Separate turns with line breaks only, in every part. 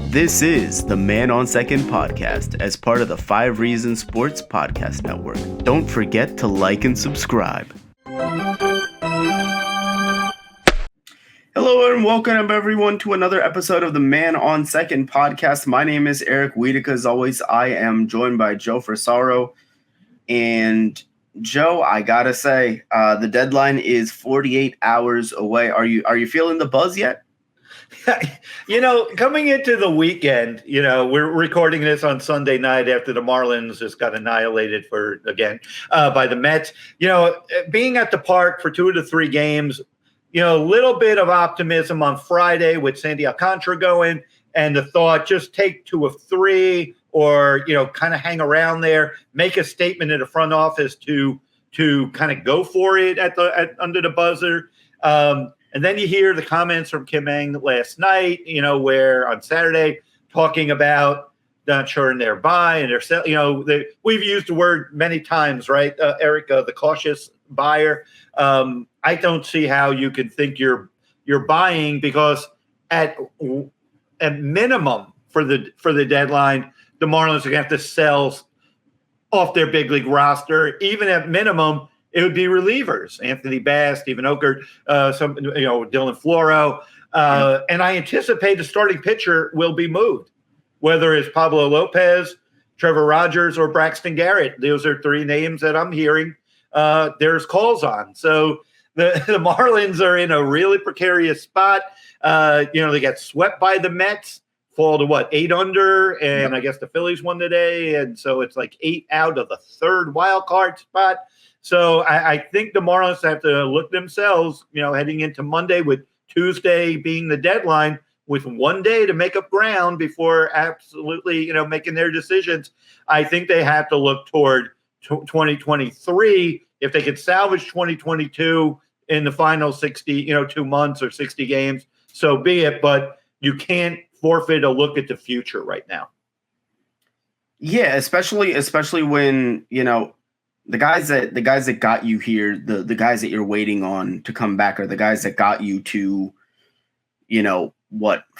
This is the Man on Second podcast as part of the 5 Reasons Sports Podcast Network. Don't forget to like and subscribe. Hello and welcome everyone to another episode of the Man on Second podcast. My name is Eric Wiedeke. As always, I am joined by Joe Frisaro. And Joe, I gotta say, the deadline is 48 hours away. Are you feeling the buzz yet?
Coming into the weekend, we're recording this on Sunday night after the Marlins just got annihilated by the Mets. Being at the park for 2 to 3 games, a little bit of optimism on Friday with Sandy Alcantara going, and the thought just take 2 of 3 or, kind of hang around there, make a statement in the front office to kind of go for it under the buzzer. And then you hear the comments from Kim Ng last night, where on Saturday talking about not sure they're buy and they're we've used the word many times, right, Eric, the cautious buyer. I don't see how you can think you're buying, because at minimum for the deadline, the Marlins are going to have to sell off their big league roster. Even at minimum, it would be relievers: Anthony Bass, Stephen Okert, Dylan Floro. And I anticipate the starting pitcher will be moved, whether it's Pablo Lopez, Trevor Rogers, or Braxton Garrett. Those are 3 names that I'm hearing there's calls on. So the Marlins are in a really precarious spot. They got swept by the Mets, fall to 8 under, and I guess the Phillies won today. And so it's like 8 out of the 3rd wild card spot. So I think the Marlins have to look themselves, heading into Monday, with Tuesday being the deadline, with 1 day to make up ground before absolutely, making their decisions. I think they have to look toward 2023. If they could salvage 2022 in the final 60, 2 months or 60 games, so be it. But you can't forfeit a look at the future right now.
Yeah, especially when, the guys that got you here, the guys that you're waiting on to come back, are the guys that got you to, 4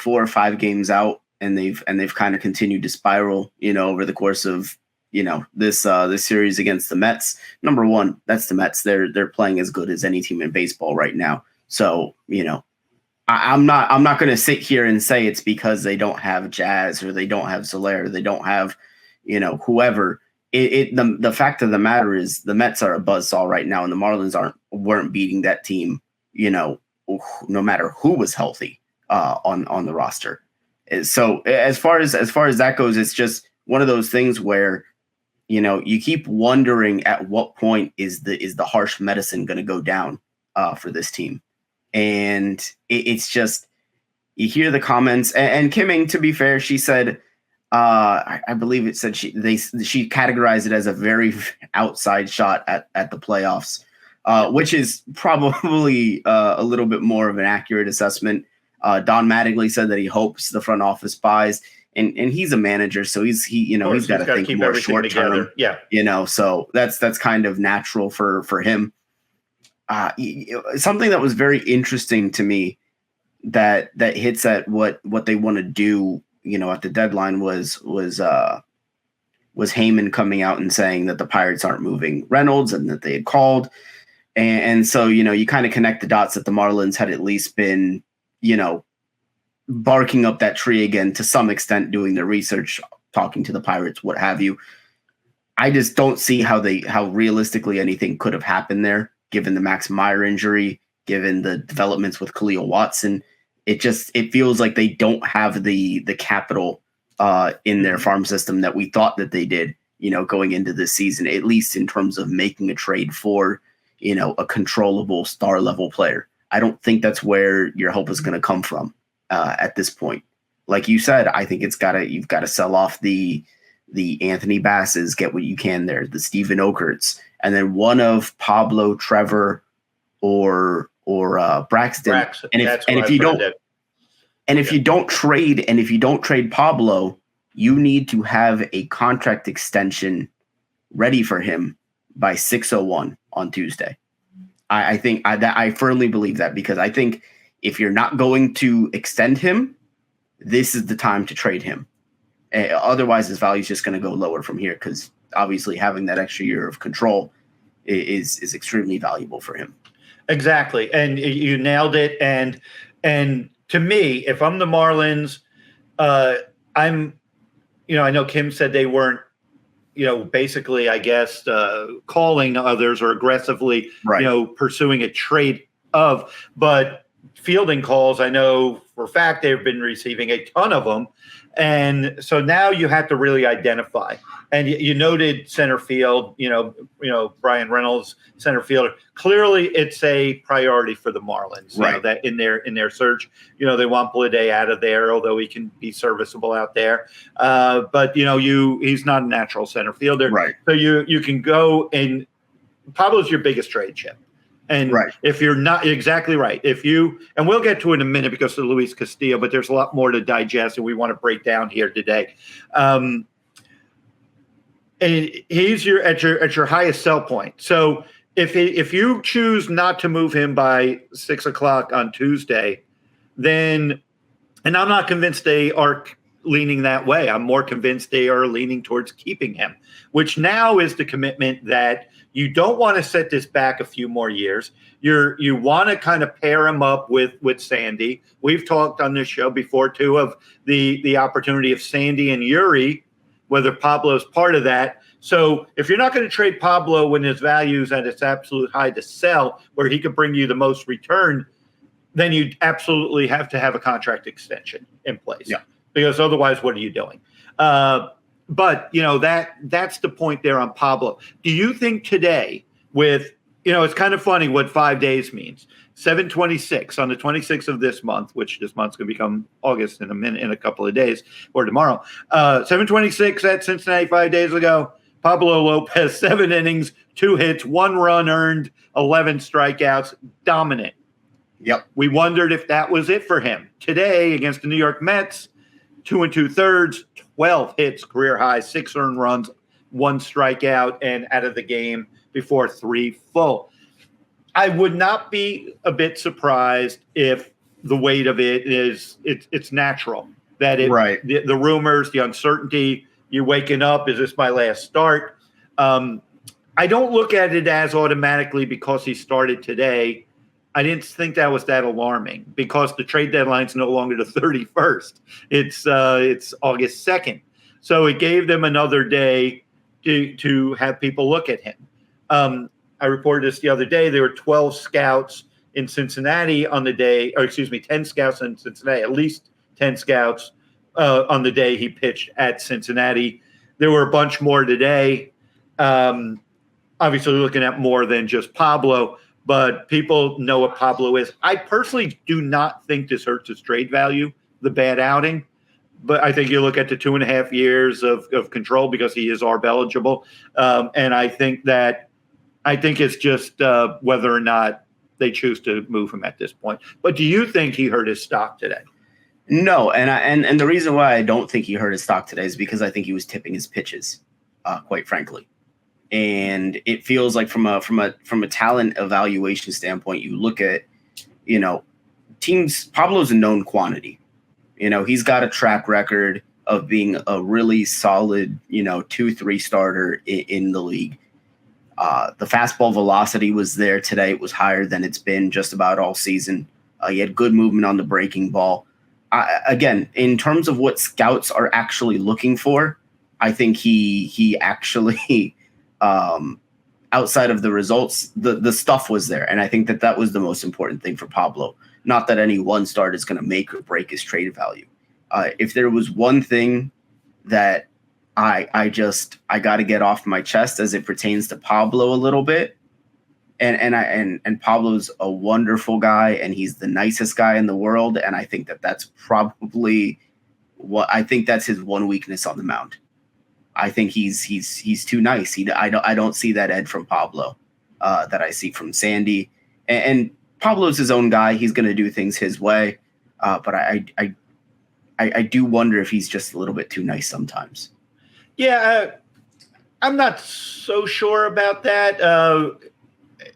or 5 games out, and they've kind of continued to spiral, over the course of, this series against the Mets. Number one, that's the Mets. They're playing as good as any team in baseball right now. So, I'm not going to sit here and say it's because they don't have Jazz, or they don't have Soler, or they don't have, whoever. The fact of the matter is the Mets are a buzzsaw right now, and the Marlins weren't beating that team, no matter who was healthy on the roster. So as far as that goes, it's just one of those things where, you keep wondering at what point is the harsh medicine going to go down for this team. And it's just, you hear the comments, and Kim Ng, to be fair, she said, I believe it said she categorized it as a very outside shot at the playoffs, which is probably a little bit more of an accurate assessment. Don Mattingly said that he hopes the front office buys, and he's a manager, so he's got to think more short term. Yeah, so that's kind of natural for him. Something that was very interesting to me that hits at what they want to do, at the deadline was Heyman coming out and saying that the Pirates aren't moving Reynolds, and that they had called. And so, you kind of connect the dots that the Marlins had at least been, barking up that tree again to some extent, doing their research, talking to the Pirates, what have you. I just don't see how realistically anything could have happened there, given the Max Meyer injury, given the developments with Khalil Watson. It feels like they don't have the capital in their farm system that we thought that they did, going into this season, at least in terms of making a trade for, a controllable star level player. I don't think that's where your hope is going to come from at this point. Like you said, I think you've got to sell off the Anthony Basses, get what you can there, the Stephen Okerts, and then one of Pablo, Trevor, or Braxton. And if you don't trade Pablo, you need to have a contract extension ready for him by 6:01 on Tuesday. I firmly believe that, because I think if you're not going to extend him, this is the time to trade him. Otherwise, his value is just going to go lower from here because obviously having that extra year of control is extremely valuable for him.
Exactly, and you nailed it. And to me, if I'm the Marlins, I know Kim said they weren't, basically, I guess, calling others or aggressively, pursuing a trade of, but fielding calls, I know for a fact they've been receiving a ton of them. And so now you have to really identify. And you noted center field, Brian Reynolds, center fielder. Clearly, it's a priority for the Marlins.
Right.
That in their search, they want Bleday out of there, although he can be serviceable out there. But he's not a natural center fielder.
Right.
So you can go and Pablo's your biggest trade chip. And if you're not exactly right, and we'll get to it in a minute because of Luis Castillo, but there's a lot more to digest and we want to break down here today. And he's at your highest sell point. So if you choose not to move him by 6:00 on Tuesday, then, and I'm not convinced they are leaning that way. I'm more convinced they are leaning towards keeping him, which now is the commitment that you don't want to set this back a few more years. You want to kind of pair him up with Sandy. We've talked on this show before too of the opportunity of Sandy and Yuri, whether Pablo is part of that. So if you're not going to trade Pablo when his value is at its absolute high to sell, where he could bring you the most return, then you absolutely have to have a contract extension in place.
Yeah.
Because otherwise, what are you doing? But that's the point there on Pablo. Do you think today with, it's kind of funny what 5 days means. 7/26 on the 26th of this month, which this month's going to become August in a couple of days or tomorrow. 7/26 at Cincinnati 5 days ago. Pablo Lopez, 7 innings, 2 hits, 1 run earned, 11 strikeouts, dominant.
Yep.
We wondered if that was it for him. Today against the New York Mets, 2 2/3, 12 hits, career high, 6 earned runs, 1 strikeout, and out of the game before 3 full. I would not be a bit surprised if the weight of it is it's natural. That the rumors, the uncertainty, you're waking up, is this my last start? I don't look at it as automatically because he started today. I didn't think that was that alarming because the trade deadline's no longer the 31st. It's August 2nd. So it gave them another day to have people look at him. I reported this the other day. There were 12 scouts in Cincinnati on the day, 10 scouts in Cincinnati, at least 10 scouts on the day he pitched at Cincinnati. There were a bunch more today. Obviously looking at more than just Pablo, but people know what Pablo is. I personally do not think this hurts his trade value, the bad outing. But I think you look at the 2.5 years of control because he is ARB eligible. And I think it's just whether or not they choose to move him at this point. But do you think he hurt his stock today?
No, and the reason why I don't think he hurt his stock today is because I think he was tipping his pitches, quite frankly. And it feels like from a talent evaluation standpoint, you look at, teams. Pablo's a known quantity. He's got a track record of being a really solid, 2-3 starter in the league. The fastball velocity was there today. It was higher than it's been just about all season. He had good movement on the breaking ball. Again, in terms of what scouts are actually looking for, I think he actually, outside of the results, the stuff was there. And I think that was the most important thing for Pablo. Not that any one start is going to make or break his trade value. If there was one thing that I got to get off my chest as it pertains to Pablo a little bit, and Pablo's a wonderful guy and he's the nicest guy in the world, and I think that's probably that's his one weakness on the mound. I think he's too nice. I don't see that edge from Pablo that I see from Sandy, and Pablo's his own guy. He's going to do things his way, but I do wonder if he's just a little bit too nice sometimes.
Yeah, I'm not so sure about that.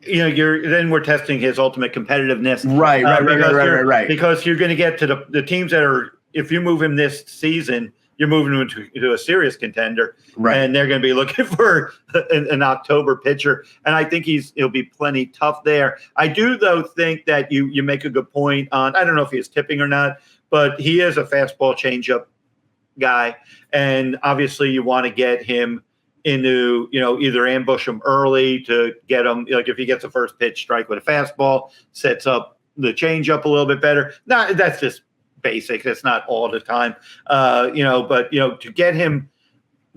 Then we're testing his ultimate competitiveness,
right.
Because you're going to get to the teams that are if you move him this season, you're moving him into a serious contender,
right?
And they're going to be looking for an October pitcher, and I think he'll be plenty tough there. I do though think that you make a good point on. I don't know if he's tipping or not, but he is a fastball changeup guy, and obviously you want to get him into, either ambush him early to get him, like if he gets a first pitch strike with a fastball, sets up the changeup a little bit better. That's just basic. That's not all the time, but to get him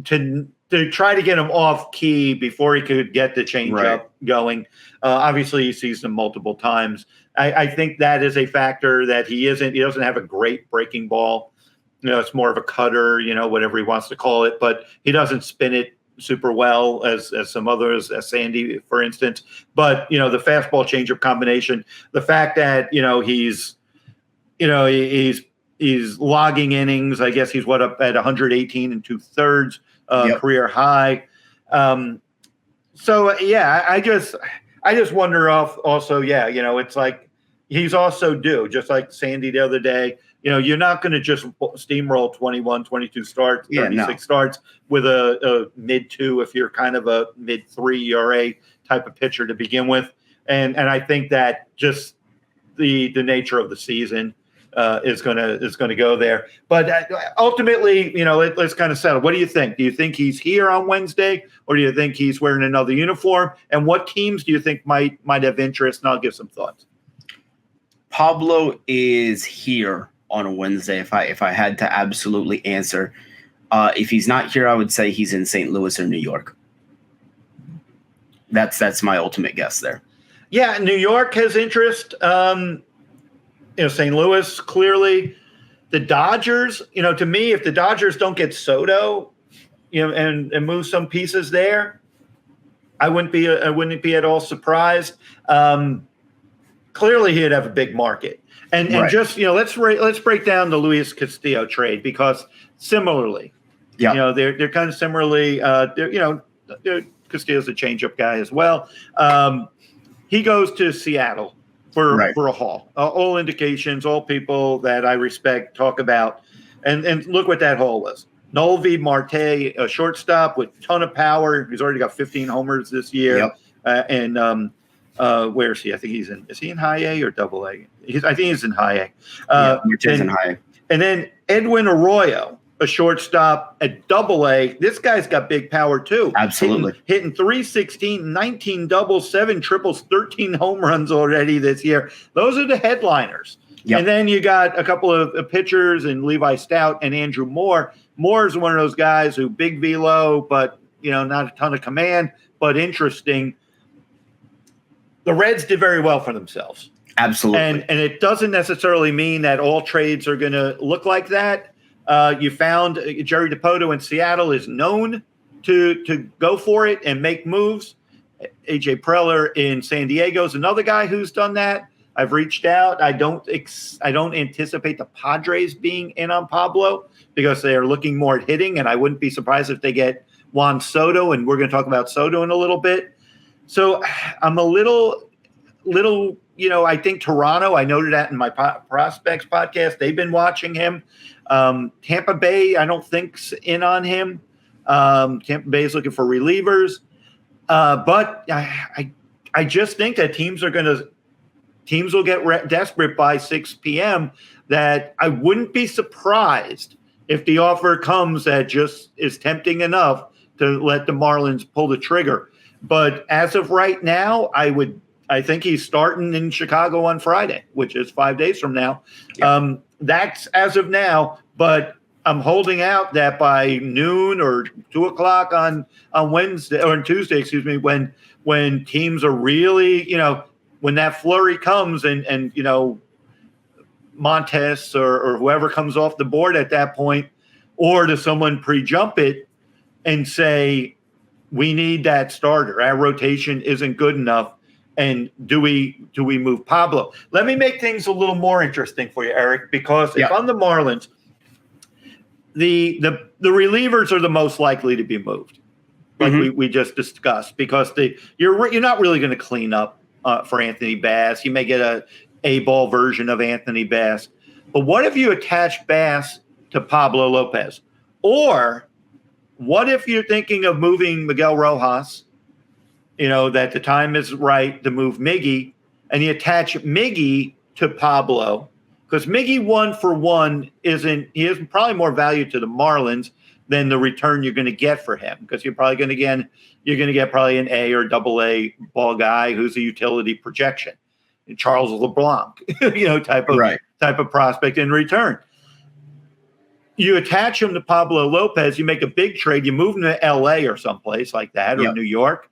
to try to get him off key before he could get the changeup going. Obviously, he sees them multiple times. I think that is a factor that he doesn't have a great breaking ball. It's more of a cutter, whatever he wants to call it, but he doesn't spin it super well as some others, as Sandy, for instance. But, the fastball changeup combination, the fact that, he's logging innings. I guess he's up at 118 and 2/3 career high. I just wonder also, it's like he's also due, just like Sandy the other day. You're not going to just steamroll 21, 22 starts, 36 starts with a mid-2 if you're kind of a mid-3 ERA type of pitcher to begin with. And I think that just the nature of the season is going to go there. But ultimately, let's kind of settle. What do you think? Do you think he's here on Wednesday, or do you think he's wearing another uniform? And what teams do you think might have interest? And I'll give some thoughts.
Pablo is here on a Wednesday. If I had to absolutely answer, if he's not here, I would say he's in St. Louis or New York. That's my ultimate guess there.
Yeah, New York has interest. St. Louis, clearly. The Dodgers, to me, if the Dodgers don't get Soto, and move some pieces there, I wouldn't be at all surprised. Clearly, he'd have a big market. And just, let's break down the Luis Castillo trade, because similarly, they're kind of similarly, Castillo's a changeup guy as well. He goes to Seattle for a haul. All indications, all people that I respect talk about, and look what that haul was. Nolvi Marte, a shortstop with a ton of power. He's already got 15 homers this year. And where is he? I think is he in high A or double A? I think he's in high A.
Marte's in high A.
And then Edwin Arroyo, a shortstop at double A. This guy's got big power too.
Absolutely.
Hitting 316, 19 doubles, 7 triples, 13 home runs already this year. Those are the headliners. Yep. And then you got a couple of pitchers in Levi Stout and Andrew Moore. Moore is one of those guys who big velo, but not a ton of command, but interesting. The Reds did very well for themselves.
Absolutely.
And it doesn't necessarily mean that all trades are going to look like that. You found Jerry Dipoto in Seattle is known to go for it and make moves. AJ Preller in San Diego is another guy who's done that. I've reached out. I don't anticipate the Padres being in on Pablo because they are looking more at hitting, and I wouldn't be surprised if they get Juan Soto, and we're going to talk about Soto in a little bit. So I'm a little, I think Toronto, I noted that in my prospects podcast. They've been watching him. Tampa Bay, I don't think's in on him. Tampa Bay is looking for relievers. But I just think that teams will get desperate by 6 p.m. that I wouldn't be surprised if the offer comes that just is tempting enough to let the Marlins pull the trigger. But as of right now, I think he's starting in Chicago on Friday, which is 5 days from now. Yeah. That's as of now, but I'm holding out that by noon or 2 o'clock on Wednesday or on Tuesday, when teams are really, when that flurry comes and Montes or whoever comes off the board at that point, or does someone pre-jump it and say, we need that starter. Our rotation isn't good enough. And do we move Pablo? Let me make things a little more interesting for you, Eric, because if I'm the Marlins, the relievers are the most likely to be moved, like we just discussed, because you're not really going to clean up for Anthony Bass. You may get a ball version of Anthony Bass. But what if you attach Bass to Pablo Lopez? Or what if you're thinking of moving Miguel Rojas, that the time is right to move Miggy, and you attach Miggy to Pablo? Because Miggy 1-for-1 he is probably more value to the Marlins than the return you're going to get for him, because you're going to get probably an A or AA ball guy who's a utility projection, Charles LeBlanc, type of prospect in return. You attach him to Pablo Lopez, you make a big trade, you move him to LA or someplace like that, or New York.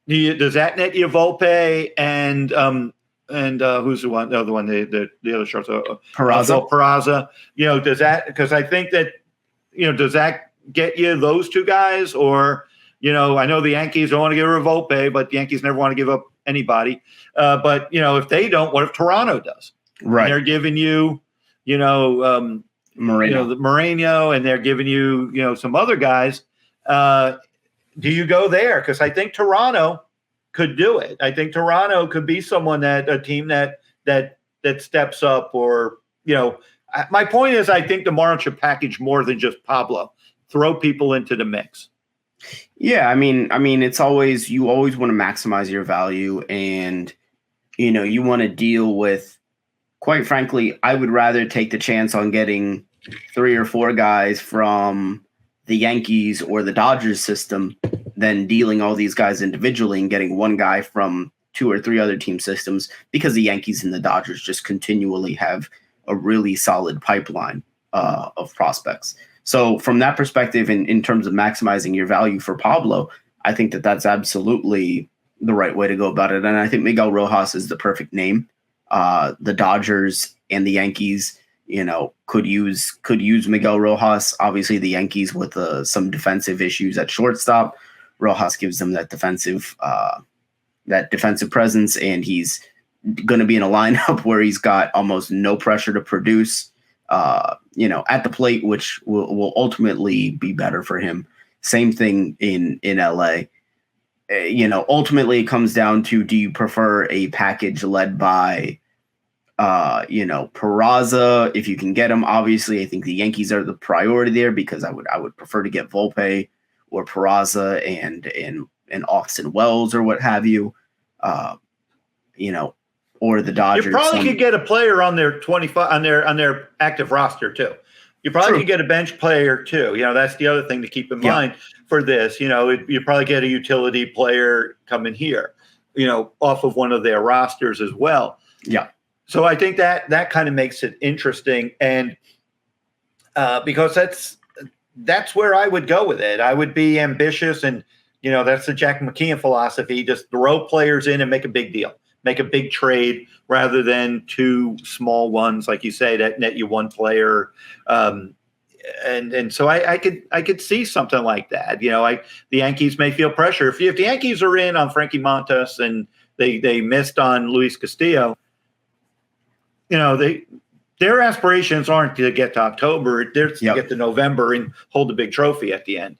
Does that net you Volpe and who's the other one, the other shortstop? Peraza. Does that, because I think that, does that get you those two guys? Or, I know the Yankees don't want to give her a Volpe, but the Yankees never want to give up anybody. But, if they don't, what if Toronto does?
Right.
And they're giving you, Moreno, and they're giving you, some other guys. Do you go there? Because I think Toronto could do it. I think Toronto could be a team that steps up, or, my point is, I think the Marlins should package more than just Pablo. Throw people into the mix.
Yeah, I mean, you always want to maximize your value, and you want to deal with. Quite frankly, I would rather take the chance on getting 3 or 4 guys from the Yankees or the Dodgers system than dealing all these guys individually and getting one guy from 2 or 3 other team systems, because the Yankees and the Dodgers just continually have a really solid pipeline of prospects. So from that perspective, in terms of maximizing your value for Pablo, I think that that's absolutely the right way to go about it. And I think Miguel Rojas is the perfect name. The Dodgers and the Yankees, could use Miguel Rojas. Obviously, the Yankees with some defensive issues at shortstop, Rojas gives them that defensive presence, and he's going to be in a lineup where he's got almost no pressure to produce, at the plate, which will ultimately be better for him. Same thing in LA. Ultimately it comes down to, do you prefer a package led by Peraza, if you can get him? Obviously, I think the Yankees are the priority there, because I would prefer to get Volpe or Peraza and Austin Wells or what have you, or the Dodgers.
You probably could get a player on their 25 on their active roster too. You probably could get a bench player too. That's the other thing to keep in mind for this. You probably get a utility player coming here, off of one of their rosters as well.
Yeah.
So I think that kind of makes it interesting, and because that's where I would go with it. I would be ambitious, and that's the Jack McKeon philosophy: just throw players in and make a big deal, make a big trade, rather than 2 small ones, like you say, that net you 1 player. And so I could see something like that. The Yankees may feel pressure if the Yankees are in on Frankie Montas and they missed on Luis Castillo. Their aspirations aren't to get to October; they're to get to November and hold a big trophy at the end.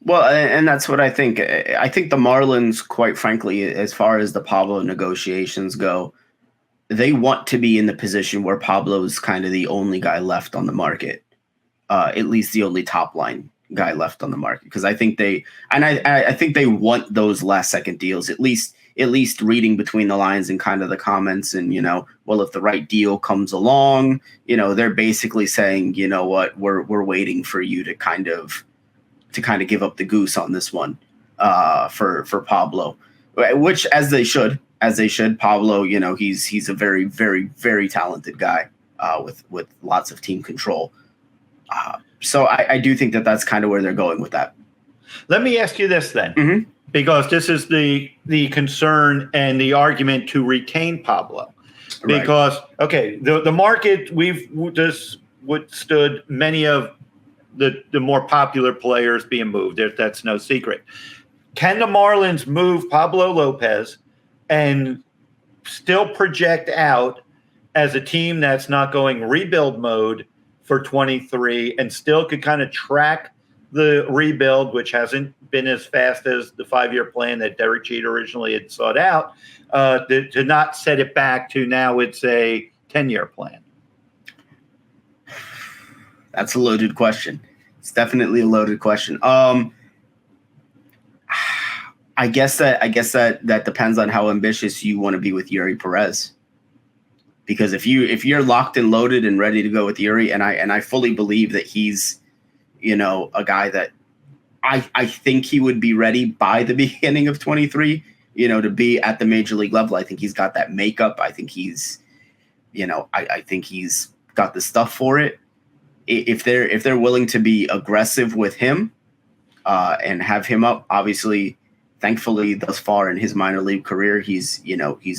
Well, and that's what I think. I think the Marlins, quite frankly, as far as the Pablo negotiations go, they want to be in the position where Pablo is kind of the only guy left on the market, at least the only top line guy left on the market. Because I think I think they want those last second deals, at least reading between the lines and kind of the comments. And, well, if the right deal comes along, they're basically saying, what, we're waiting for you to kind of give up the goose on this one for Pablo, which as they should. Pablo, he's a very, very, very talented guy with lots of team control. So I do think that that's kind of where they're going with that.
Let me ask you this then, because this is the concern and the argument to retain Pablo. Because, the market, we've just withstood many of the more popular players being moved. That's no secret. Can the Marlins move Pablo Lopez and still project out as a team that's not going rebuild mode for 23 and still could kind of track the rebuild, which hasn't been as fast as the 5-year plan that Derek Jeter originally had sought out, to not set it back to now it's a 10-year plan?
That's a loaded question. It's definitely a loaded question. I guess that depends on how ambitious you want to be with Yuri Perez. Because if you're locked and loaded and ready to go with Yuri, and I fully believe that he's, a guy that I think he would be ready by the beginning of 23, to be at the major league level. I think he's got that makeup. I think he's, I think he's got the stuff for it. If they're willing to be aggressive with him and have him up, obviously, thankfully, thus far in his minor league career, he's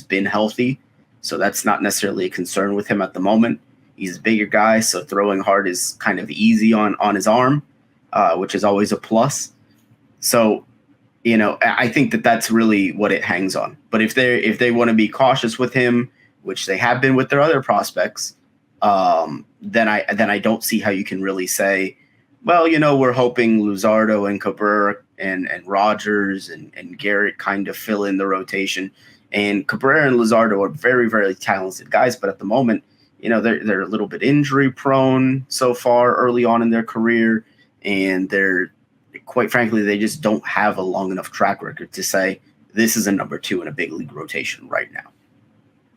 been healthy. So that's not necessarily a concern with him at the moment. He's a bigger guy, so throwing hard is kind of easy on his arm, which is always a plus. So, I think that that's really what it hangs on. But if they want to be cautious with him, which they have been with their other prospects, then I don't see how you can really say, well, we're hoping Luzardo and Cabrera and Rogers and Garrett kind of fill in the rotation. And Cabrera and Luzardo are very, very talented guys, but at the moment, they're a little bit injury prone so far early on in their career, and they're, quite frankly, they just don't have a long enough track record to say this is a number 2 in a big league rotation right now.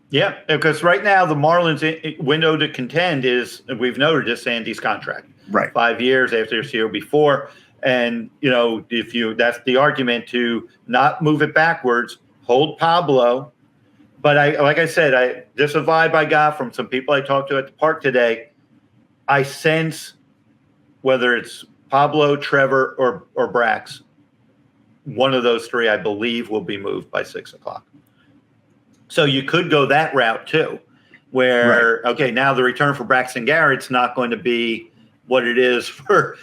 Yeah, because right now the Marlins window to contend is, we've noted, is Sandy's contract.
Right.
5 years after his year before. And, that's the argument to not move it backwards, hold Pablo. But like I said, this is a vibe I got from some people I talked to at the park today. I sense whether it's Pablo, Trevor, or Brax, one of those three, I believe, will be moved by 6 o'clock. So you could go that route too, where, right, okay, now the return for Braxton Garrett's not going to be what it is for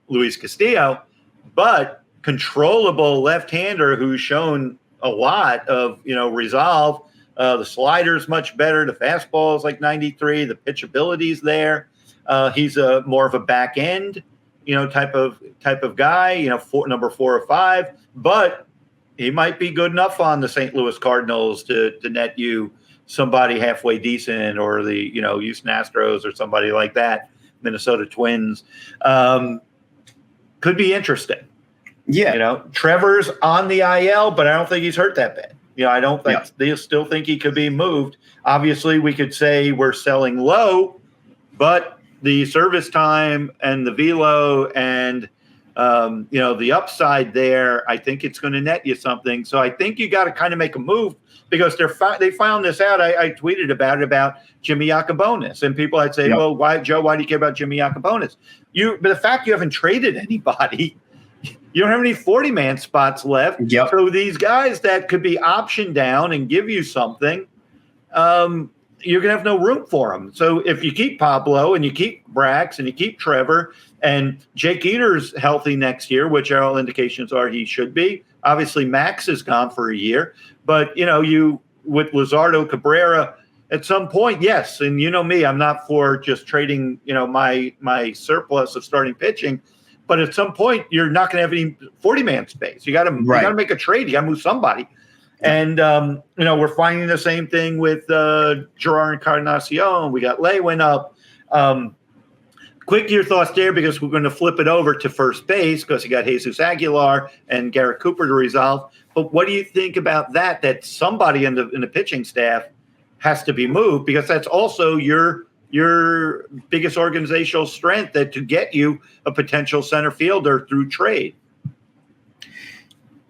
Luis Castillo, but controllable left-hander who's shown a lot of, resolve. The slider's much better. The fastball is like 93. The pitchability's there. He's more of a back end, type of guy, number 4 or 5, but he might be good enough on the St. Louis Cardinals to net you somebody halfway decent, or the, Houston Astros or somebody like that, Minnesota Twins. Could be interesting.
Yeah.
Trevor's on the IL, but I don't think he's hurt that bad. I don't think they still think he could be moved. Obviously, we could say we're selling low, but the service time and the velo and the upside there, I think it's going to net you something. So I think you got to kind of make a move, because they found this out. I tweeted about Jimmy Yacobonis, and people I'd say, well, why do you care about Jimmy Yacobonis? But the fact you haven't traded anybody, you don't have any 40-man spots left.
Yep.
So these guys that could be optioned down and give you something, you're going to have no room for them. So if you keep Pablo and you keep Brax and you keep Trevor, and Jake Eater's healthy next year, which all indications are he should be. Obviously, Max is gone for a year. But, you with Luzardo, Cabrera, at some point, yes. And me, I'm not for just trading, my surplus of starting pitching. But at some point, you're not going to have any 40-man space. You got to make a trade. You got to move somebody. And, we're finding the same thing with Gerard Encarnacion. We got Lewin up. Quick, your thoughts there, because we're going to flip it over to first base, because you got Jesus Aguilar and Garrett Cooper to resolve. But what do you think about that somebody in the pitching staff has to be moved, because that's also your biggest organizational strength, that to get you a potential center fielder through trade?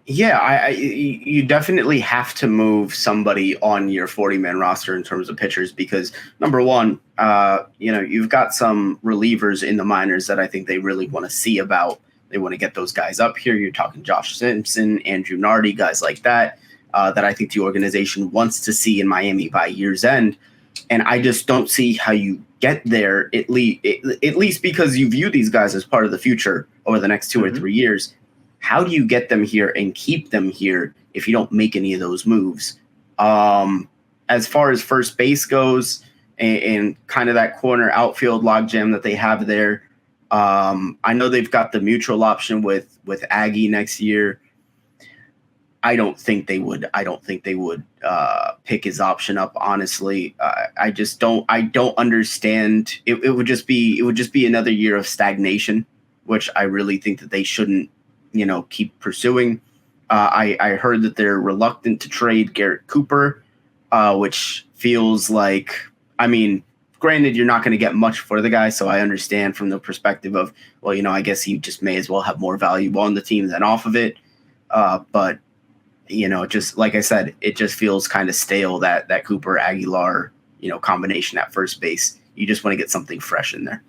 Yeah, you definitely have to move somebody on your 40-man roster in terms of pitchers, because number one, you've got some relievers in the minors that I think they really want to see about. They want to get those guys up here. You're talking Josh Simpson, Andrew Nardi, guys like that, that I think the organization wants to see in Miami by year's end. And I just don't see how you get there, at least because you view these guys as part of the future over the next 2 or 3 years. How do you get them here and keep them here if you don't make any of those moves? As far as first base goes, and kind of that corner outfield logjam that they have there, I know they've got the mutual option with Aggie next year. I don't think they would. I don't think they would pick his option up. Honestly, I just don't. I don't understand. It would just be. It would just be another year of stagnation, which I really think that they shouldn't, keep pursuing. I heard that they're reluctant to trade Garrett Cooper, which feels like. I mean, granted, you're not going to get much for the guy, so I understand from the perspective of, well, I guess he just may as well have more value on the team than off of it. But just like I said, it just feels kind of stale that Cooper Aguilar, combination at first base. You just want to get something fresh in there.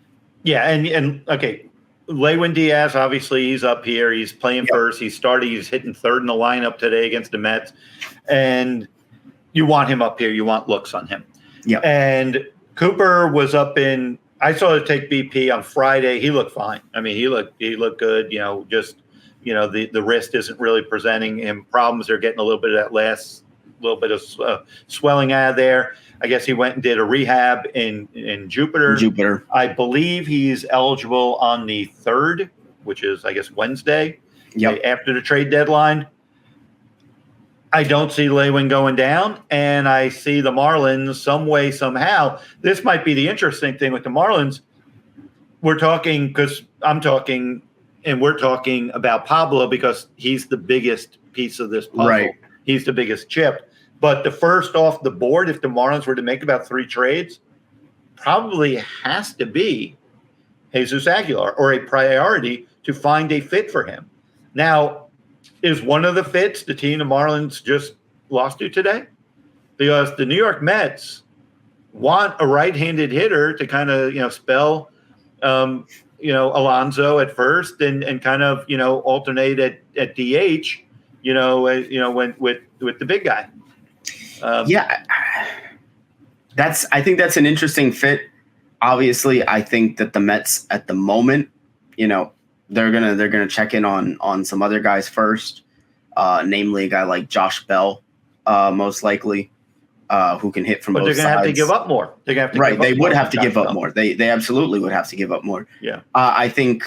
Yeah, and okay, Lewin Diaz, obviously he's up here. He's playing first. He's hitting third in the lineup today against the Mets, and you want him up here. You want looks on him.
Yeah,
and Cooper was up in. I saw him take BP on Friday. He looked fine. I mean, he looked good. The wrist isn't really presenting him problems. They're getting a little bit of that last little bit of swelling out of there. I guess he went and did a rehab in Jupiter. I believe he's eligible on the 3rd, which is, I guess, Wednesday, after the trade deadline. I don't see Lewin going down, and I see the Marlins some way, somehow. This might be the interesting thing with the Marlins. We're talking because I'm talking – and we're talking about Pablo because he's the biggest piece of this puzzle.
Right.
He's the biggest chip. But the first off the board, if the Marlins were to make about 3 trades, probably has to be Jesus Aguilar, or a priority to find a fit for him. Now, is one of the fits the team the Marlins just lost to today? Because the New York Mets want a right-handed hitter to kind of, spell Alonso at first and kind of, alternate at DH, when with the big guy.
I think that's an interesting fit. Obviously, I think that the Mets at the moment, they're gonna check in on some other guys first, namely a guy like Josh Bell, most likely. Who can hit from both sides.
But they're going to have to give up more. They're going to have to give up
They would
more
have to give up more. They absolutely would have to give up more.
Yeah.
I think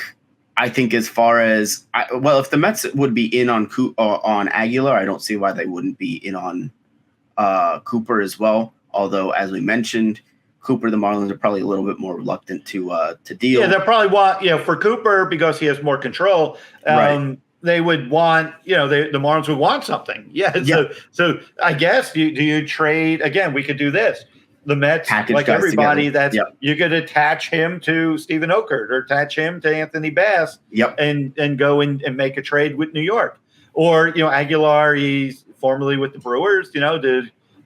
as far as if the Mets would be in on Aguilar, I don't see why they wouldn't be in on Cooper as well. Although, as we mentioned, Cooper, the Marlins are probably a little bit more reluctant to deal.
Yeah, they'll probably want for Cooper because he has more control.
Right.
They would want, the Marlins would want something. Yeah. So I guess do you trade again? We could do this. The Mets, like everybody, you could attach him to Stephen Okert or attach him to Anthony Bass. And go and make a trade with New York, or Aguilar. He's formerly with the Brewers.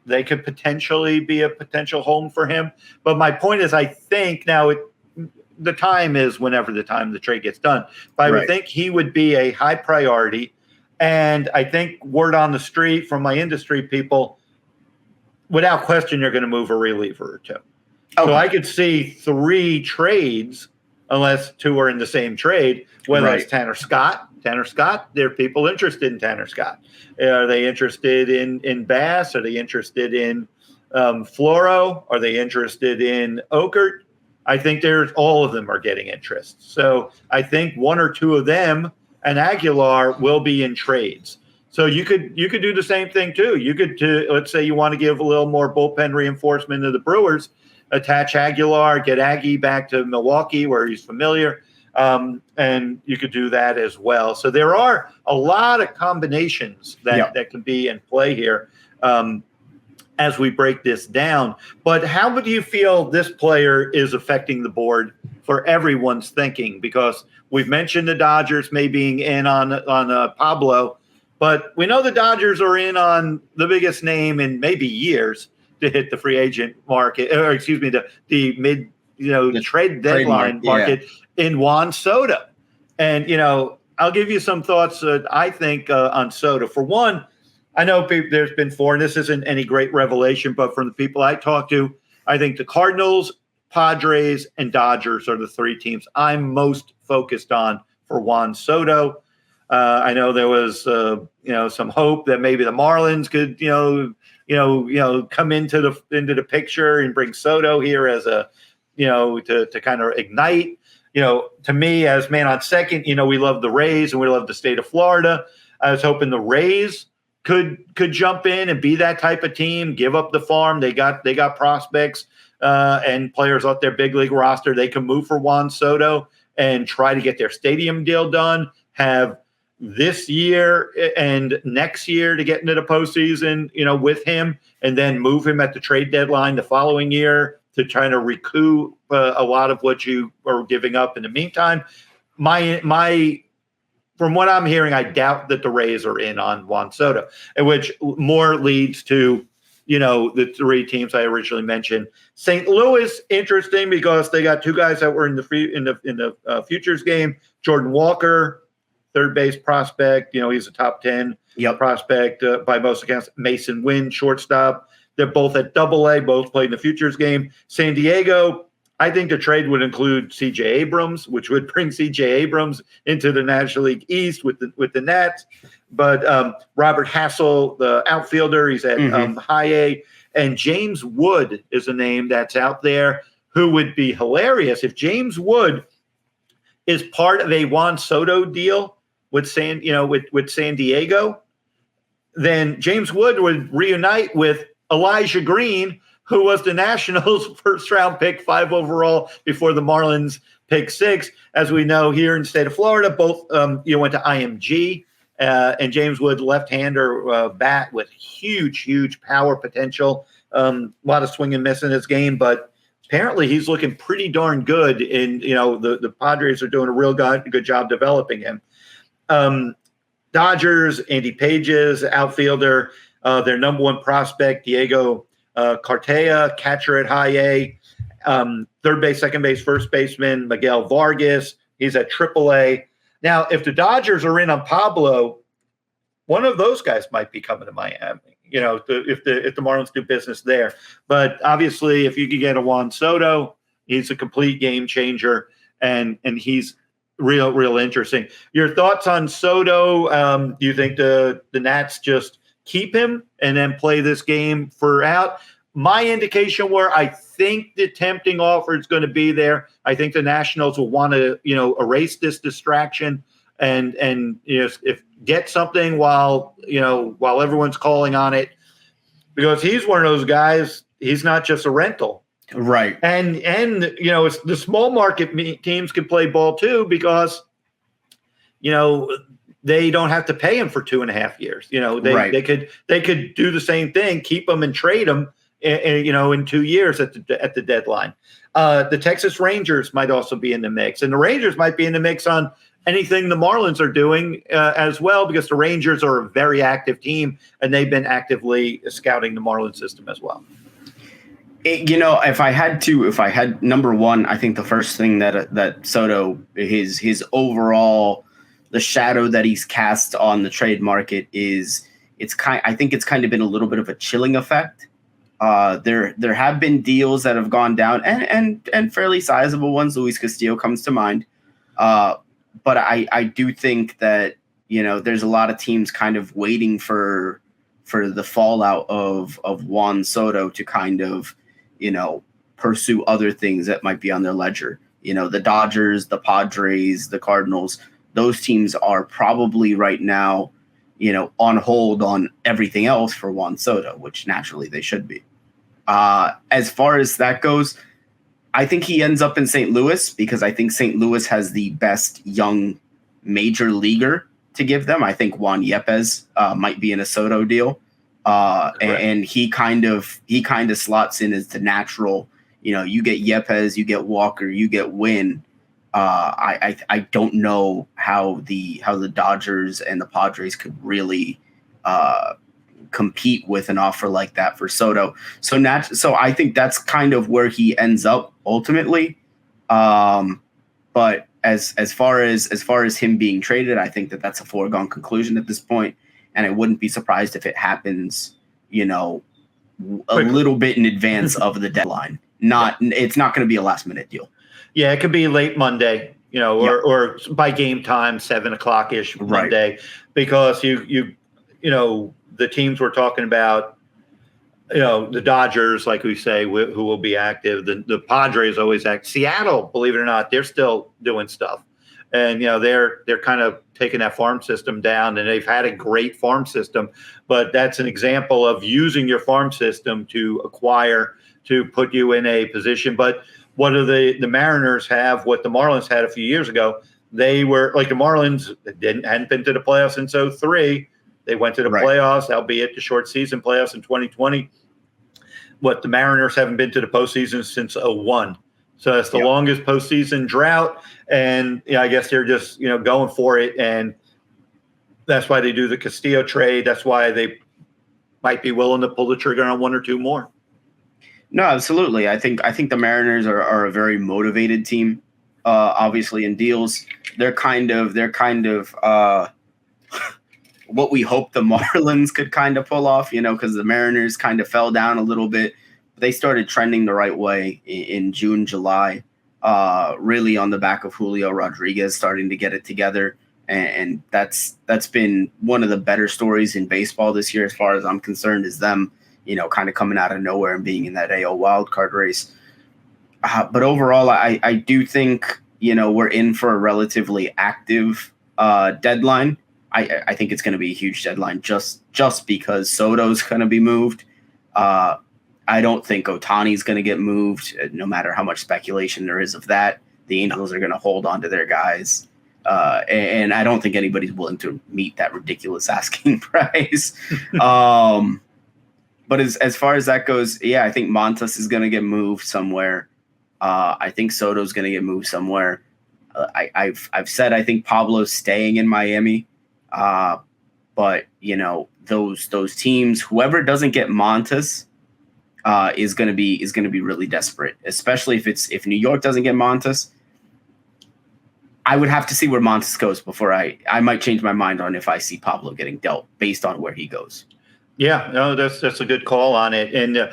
They could potentially be a potential home for him. But my point is, I think now the time is whenever the time the trade gets done. But I would think he would be a high priority. And I think word on the street from my industry people, without question, you're going to move a reliever or 2. Okay. So I could see 3 trades, unless 2 are in the same trade, whether it's Tanner Scott. There are people interested in Tanner Scott. Are they interested in Bass? Are they interested in Floro? Are they interested in Okert? I think all of them are getting interest. So I think 1 or 2 of them and Aguilar will be in trades. So you could do the same thing too. You could, let's say you want to give a little more bullpen reinforcement to the Brewers, attach Aguilar, get Aggie back to Milwaukee where he's familiar, and you could do that as well. So there are a lot of combinations that can be in play here. As we break this down. But how do you feel this player is affecting the board for everyone's thinking? Because we've mentioned the Dodgers may being in on Pablo, but we know the Dodgers are in on the biggest name in maybe years to hit the free agent market, or excuse me, the mid, the trade deadline market in Juan Soto. And, I'll give you some thoughts, I think, on Soto. For one, I know there's been 4, and this isn't any great revelation, but from the people I talk to, I think the Cardinals, Padres, and Dodgers are the 3 teams I'm most focused on for Juan Soto. I know there was, some hope that maybe the Marlins could, come into the picture and bring Soto here as a, to kind of ignite. To me, as man on second, we love the Rays and we love the state of Florida. I was hoping the Rays could jump in and be that type of team, give up the farm. They got prospects and players off their big league roster. They can move for Juan Soto and try to get their stadium deal done, have this year and next year to get into the postseason, with him, and then move him at the trade deadline the following year to try to recoup a lot of what you are giving up in the meantime. My from what I'm hearing, I doubt that the Rays are in on Juan Soto, which more leads to, the three teams I originally mentioned. St. Louis, interesting because they got two guys that were in the futures game. Jordan Walker, third base prospect. He's a top 10 prospect by most accounts. Mason Wynn, shortstop. They're both at AA, both played in the futures game. San Diego, I think the trade would include C.J. Abrams, which would bring C.J. Abrams into the National League East with the Nats. But Robert Hassel, the outfielder, he's at high A. And James Wood is a name that's out there who would be hilarious if James Wood is part of a Juan Soto deal with San Diego. Then James Wood would reunite with Elijah Green, who was the Nationals' first-round pick, 5 overall, before the Marlins pick 6. As we know, here in the state of Florida, both went to IMG, and James Wood, left-hander bat with huge power potential. A lot of swing and miss in his game, but apparently he's looking pretty darn good. And the Padres are doing a real good job developing him. Dodgers, Andy Pages, outfielder, their number one prospect, Diego Cartaya, catcher at high A, third base, second base, first baseman, Miguel Vargas. He's at AAA. Now, if the Dodgers are in on Pablo, one of those guys might be coming to Miami, if the Marlins do business there. But obviously, if you could get a Juan Soto, he's a complete game changer, and he's real interesting. Your thoughts on Soto? Do you think the Nats just keep him and then play this game for out? My indication where I think the tempting offer is going to be there. I think the Nationals will want to, erase this distraction and if get something while everyone's calling on it, because he's one of those guys. He's not just a rental,
right? And
it's the small market teams can play ball too because they don't have to pay him for 2.5 years. They could do the same thing, keep him and trade him, in 2 years at the deadline. The Texas Rangers might also be in the mix, and the Rangers might be in the mix on anything the Marlins are doing as well, because the Rangers are a very active team and they've been actively scouting the Marlins system as well.
If I had number one, I think the first thing that Soto, his overall, the shadow that he's cast on the trade market I think it's kind of been a little bit of a chilling effect. There have been deals that have gone down and fairly sizable ones. Luis Castillo comes to mind. But I do think that, there's a lot of teams kind of waiting for the fallout of Juan Soto to kind of, pursue other things that might be on their ledger. The Dodgers, the Padres, the Cardinals, those teams are probably right now, on hold on everything else for Juan Soto, which naturally they should be. As far as that goes, I think he ends up in St. Louis because I think St. Louis has the best young major leaguer to give them. I think Juan Yepez might be in a Soto deal. And he kind of slots in as the natural, you get Yepez, you get Walker, you get Wynn. I don't know how the Dodgers and the Padres could really compete with an offer like that for Soto. So I think that's kind of where he ends up ultimately. But as far as him being traded, I think that's a foregone conclusion at this point, and I wouldn't be surprised if it happens, a little bit in advance of the deadline. It's not going to be a last minute deal.
Yeah, it could be late Monday, or by game time, 7:00 ish Monday, right. Because the teams we're talking about, the Dodgers, like we say, who will be active. The Padres always act. Seattle, believe it or not, they're still doing stuff. and they're kind of taking that farm system down, and they've had a great farm system. But that's an example of using your farm system to acquire, to put you in a position. But what do the Mariners have? What the Marlins had a few years ago? They were like the Marlins hadn't been to the playoffs since 2003. They went to the playoffs, albeit the short season playoffs in 2020. What the Mariners haven't been to the postseason since 2001. So that's the longest postseason drought. And I guess they're just, going for it. And that's why they do the Castillo trade. That's why they might be willing to pull the trigger on one or two more.
No, absolutely. I think the Mariners are a very motivated team. Obviously in deals, they're kind of what we hope the Marlins could kind of pull off, because the Mariners kind of fell down a little bit. They started trending the right way in June, July, really on the back of Julio Rodriguez starting to get it together. And that's been one of the better stories in baseball this year, as far as I'm concerned, is them, kind of coming out of nowhere and being in that AL wildcard race. But overall, I do think, we're in for a relatively active deadline. I think it's going to be a huge deadline just because Soto's going to be moved. I don't think Ohtani's going to get moved, no matter how much speculation there is of that. The Angels are going to hold on to their guys. And I don't think anybody's willing to meet that ridiculous asking price. But as far as that goes, I think Montas is going to get moved somewhere. I think Soto's going to get moved somewhere. I've said I think Pablo's staying in Miami. But those teams, whoever doesn't get Montas, is going to be really desperate, especially if New York doesn't get Montas. I would have to see where Montas goes before I might change my mind on if I see Pablo getting dealt based on where he goes.
Yeah, no, that's a good call on it. And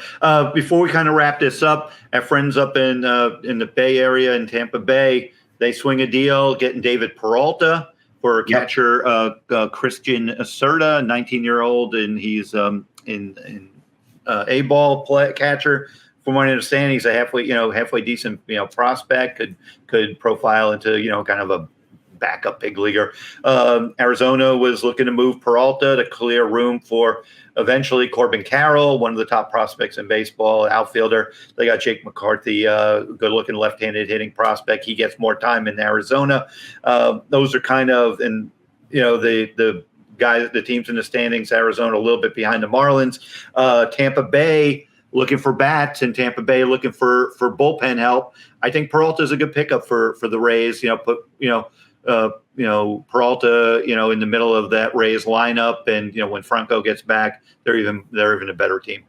before we kind of wrap this up, our friends up in the Bay Area in Tampa Bay, they swing a deal getting David Peralta for catcher Christian Acerta, 19-year-old, and he's in A-ball catcher. From what I understand, he's a halfway decent prospect. Could profile into kind of a backup big leaguer. Arizona was looking to move Peralta to clear room for eventually Corbin Carroll, one of the top prospects in baseball, outfielder. They got Jake McCarthy, good-looking left-handed hitting prospect. He gets more time in Arizona. Those are kind of, and the guys, the teams in the standings, Arizona a little bit behind the Marlins. Tampa Bay looking for bats, and Tampa Bay looking for bullpen help. I think Peralta is a good pickup for the Rays. Peralta, in the middle of that Rays lineup, and when Franco gets back, they're even a better team.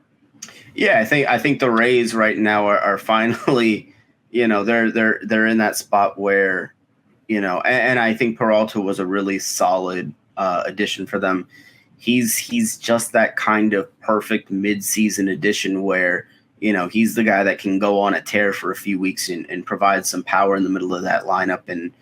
Yeah, I think the Rays right now are finally, they're in that spot where, and I think Peralta was a really solid addition for them. He's just that kind of perfect mid-season addition where, he's the guy that can go on a tear for a few weeks and provide some power in the middle of that lineup and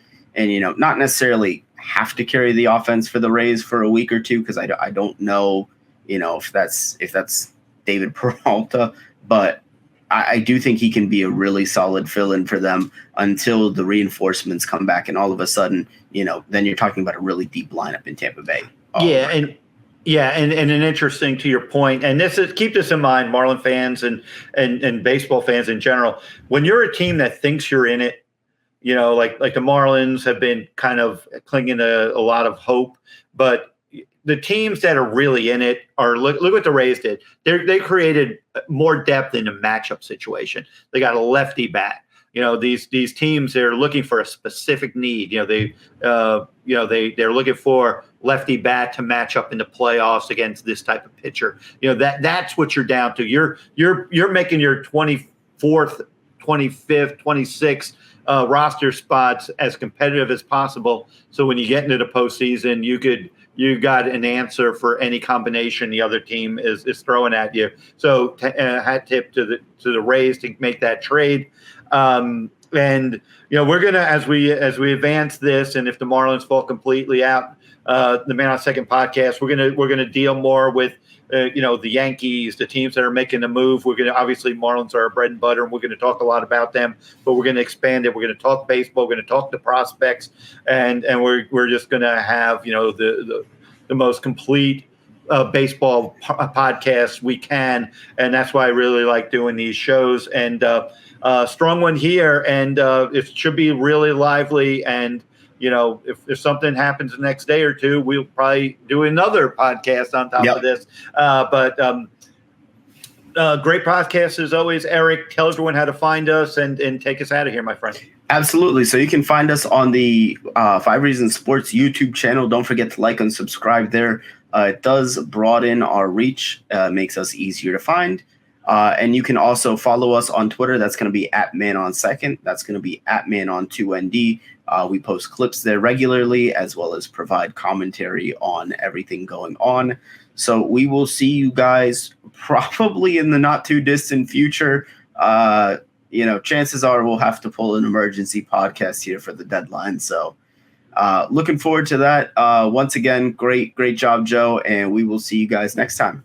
not necessarily have to carry the offense for the Rays for a week or two, because I don't know, if that's David Peralta, but I do think he can be a really solid fill-in for them until the reinforcements come back, and all of a sudden, then you're talking about a really deep lineup in Tampa Bay.
And an interesting to your point, and keep this in mind, Marlin fans and baseball fans in general. When you're a team that thinks you're in it, like the Marlins have been kind of clinging to a lot of hope, but the teams that are really in it are look what the Rays did. They created more depth in a matchup situation. They got a lefty bat. These teams, they're looking for a specific need. They're looking for lefty bat to match up in the playoffs against this type of pitcher. That's what you're down to. You're making your 24th, 25th, 26th roster spots as competitive as possible. So when you get into the postseason, you got an answer for any combination the other team is throwing at you. So hat tip to the Rays to make that trade. And we're gonna as we advance this, and if the Marlins fall completely out, the Man on Second podcast, we're gonna deal more with the Yankees, the teams that are making the move. We're going to, obviously, Marlins are our bread and butter, and we're going to talk a lot about them, but we're going to expand it. We're going to talk baseball. We're going to talk the prospects, and we're just going to have, the most complete baseball podcast we can. And that's why I really like doing these shows. And strong one here, and it should be really lively. And if something happens the next day or two, we'll probably do another podcast on top of this. But great podcast as always. Eric, tell everyone how to find us and take us out of here, my friend.
Absolutely. So you can find us on the 5 Reasons Sports YouTube channel. Don't forget to like and subscribe there. It does broaden our reach, makes us easier to find. And you can also follow us on Twitter. That's going to be @ManOnSecond. That's going to be @ManOn2ND. We post clips there regularly, as well as provide commentary on everything going on. So we will see you guys probably in the not too distant future. Chances are we'll have to pull an emergency podcast here for the deadline. So looking forward to that. Once again, great job, Joe. And we will see you guys next time.